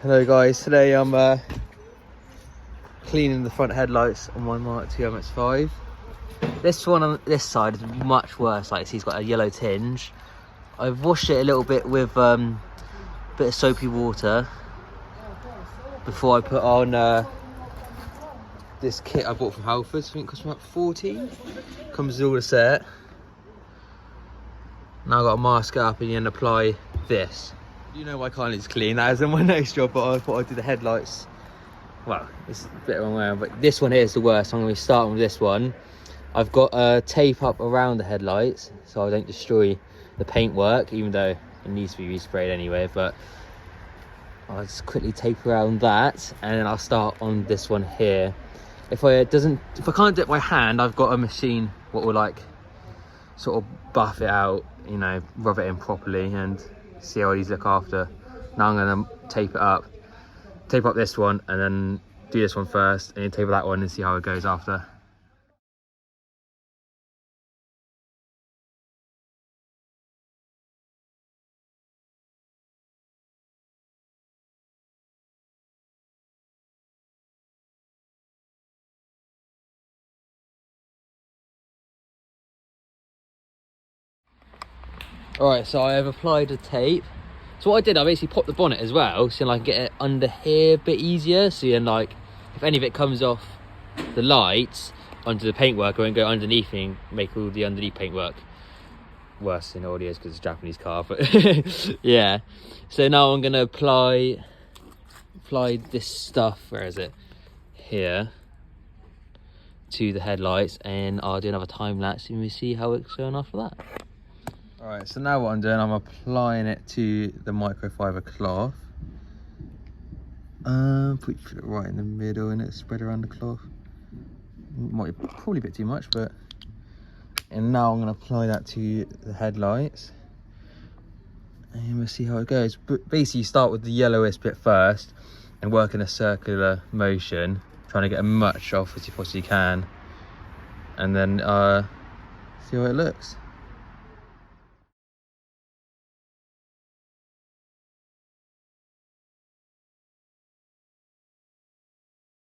Hello guys, today I'm cleaning the front headlights on my Mark II MX-5. This one on this side is much worse, like he's got a yellow tinge. I've washed it a little bit with a bit of soapy water before I put on this kit I bought from Halfords. I think it cost me about 14. Comes with all the set. Now I've got to mask it up and then apply this. You know my car needs clean, that isn't my next job, but I thought I'd do the headlights. Well, it's a bit wrong way, but this one here is the worst. I'm going to be starting with this one. I've got tape up around the headlights so I don't destroy the paintwork, even though it needs to be resprayed anyway, but I'll just quickly tape around that and then I'll start on this one here. If I can't do it by hand, I've got a machine what will like sort of buff it out, you know, rub it in properly and see how these look after. Now I'm going to tape up this one and then do this one first and then tape that one and see how it goes after. Alright, so I have applied the tape. So what I did, I basically popped the bonnet as well, so I can get it under here a bit easier. So then, like, if any of it comes off the lights onto the paintwork, I won't go underneath and make all the underneath paintwork worse than it already is because it's a Japanese car. But yeah. So now I'm gonna apply this stuff. Where is it? Here to the headlights, and I'll do another time lapse and we see how it's going after that. Alright, so now what I'm doing, I'm applying it to the microfiber cloth. Put it right in the middle and it spread around the cloth. Might be probably a bit too much, but... And now I'm going to apply that to the headlights. And we'll see how it goes. But basically you start with the yellowest bit first and work in a circular motion, trying to get as much off as you possibly can. And then see how it looks.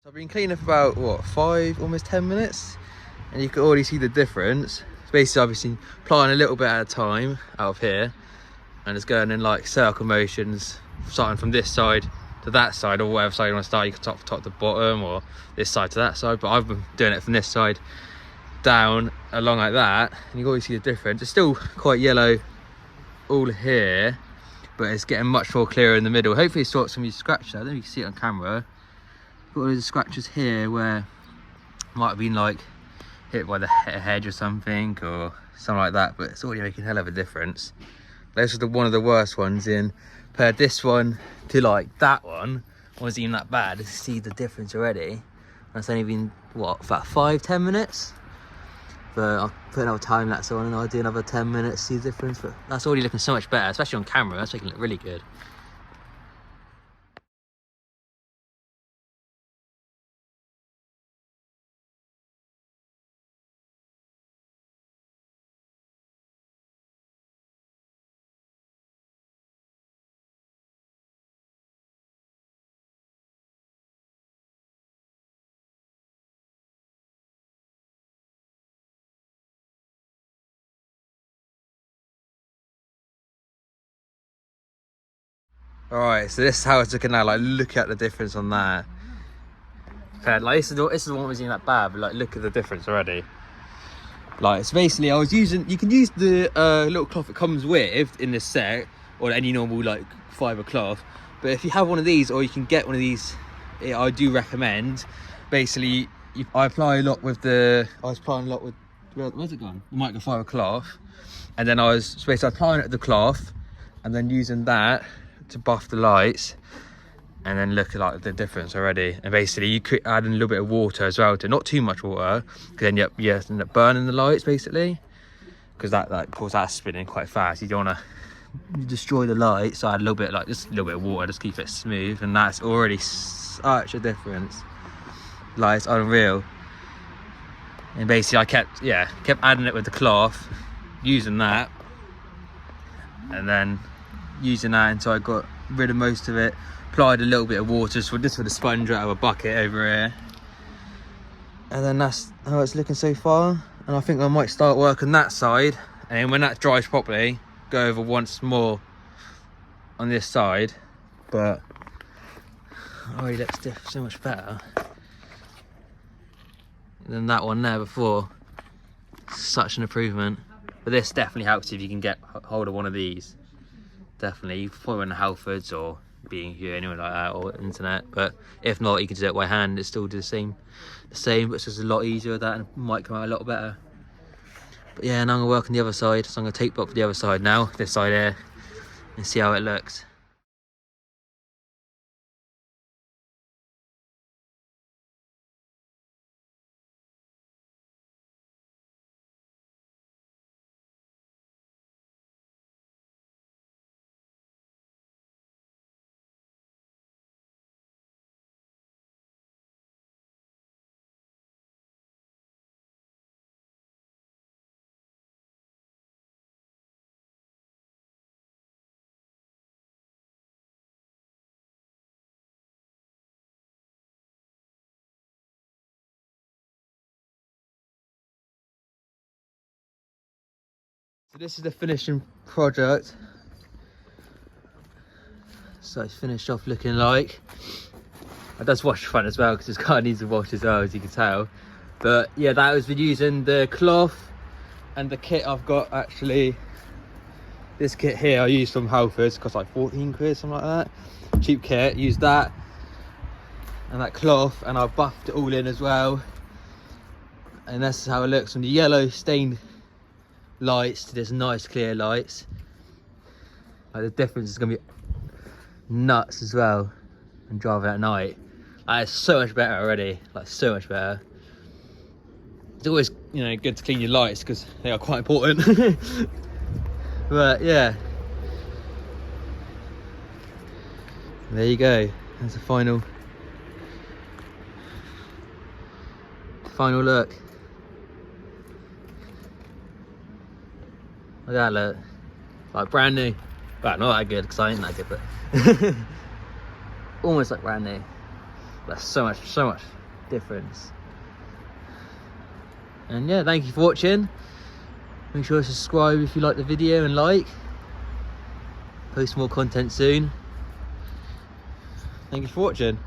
I've been cleaning for about, what, 5, almost 10 minutes? And you can already see the difference. So basically, I've been applying a little bit at a time out of here. And it's going in like circle motions, starting from this side to that side, or whatever side you want to start. You can top to bottom, or this side to that side. But I've been doing it from this side down, along like that. And you can already see the difference. It's still quite yellow all here, but it's getting much more clearer in the middle. Hopefully it's sorts some of these scratches. I don't know if you can see it on camera. Got all these scratches here where might have been like hit by the hedge or something like that, but it's already making a hell of a difference. Those are one of the worst ones in. Compared this one to like that one, wasn't even that bad. You see the difference already. That's only been what, about 5-10 minutes. But I'll put another time lapse on and I'll do another 10 minutes, see the difference. But that's already looking so much better, especially on camera. That's making it look really good. Alright, so this is how it's looking now. Like, look at the difference on that. Like, this is the one that wasn't even that bad, but like, look at the difference already. Like, it's basically, I was using, you can use the little cloth it comes with in this set, or any normal like fibre cloth. But if you have one of these, or you can get one of these, I do recommend. Basically, I apply a lot with where's it gone? The microfiber cloth. And then I was basically applying it to the cloth, and then using that to buff the lights, and then look at like the difference already. And basically you could add in a little bit of water as well, to not too much water, because then you end up burning the lights basically, because that of course that's spinning quite fast. You don't want to destroy the lights, so I add a little bit, like just a little bit of water, just keep it smooth, and that's already such a difference. Like, it's unreal. And basically I kept adding it with the cloth, using that, and then using that until I got rid of most of it. Applied a little bit of water just for the sponge out of a bucket over here. And then that's how it's looking so far. And I think I might start work on that side. And then when that dries properly, go over once more on this side. But it already looks so much better than that one there before. Such an improvement. But this definitely helps if you can get hold of one of these. Definitely, you can put it on the Halfords or being here anywhere like that, or internet. But if not, you can do it by hand. It's still the same, but it's just a lot easier with that, and it might come out a lot better. But yeah, now I'm gonna work on the other side. So I'm gonna tape block for the other side now, this side here, and see how it looks. So this is the finishing project. So it's finished off looking like. I just washed the front as well because this car needs a wash as well, as you can tell. But yeah, that was with using the cloth and the kit I've got actually. This kit here I used from Halfords, cost like 14 quid, something like that. Cheap kit, used that and that cloth, and I buffed it all in as well. And that's how it looks from the yellow stained lights to this nice clear lights. Like the difference is gonna be nuts as well and driving at night. It's so much better already, like so much better. It's always, you know, good to clean your lights because they are quite important. But yeah, there you go. That's the final look. Look at that look, like brand new. Well, not that good because I ain't that good, but almost like brand new. That's so much difference. And yeah, thank you for watching. Make sure to subscribe if you like the video and like. Post more content soon. Thank you for watching.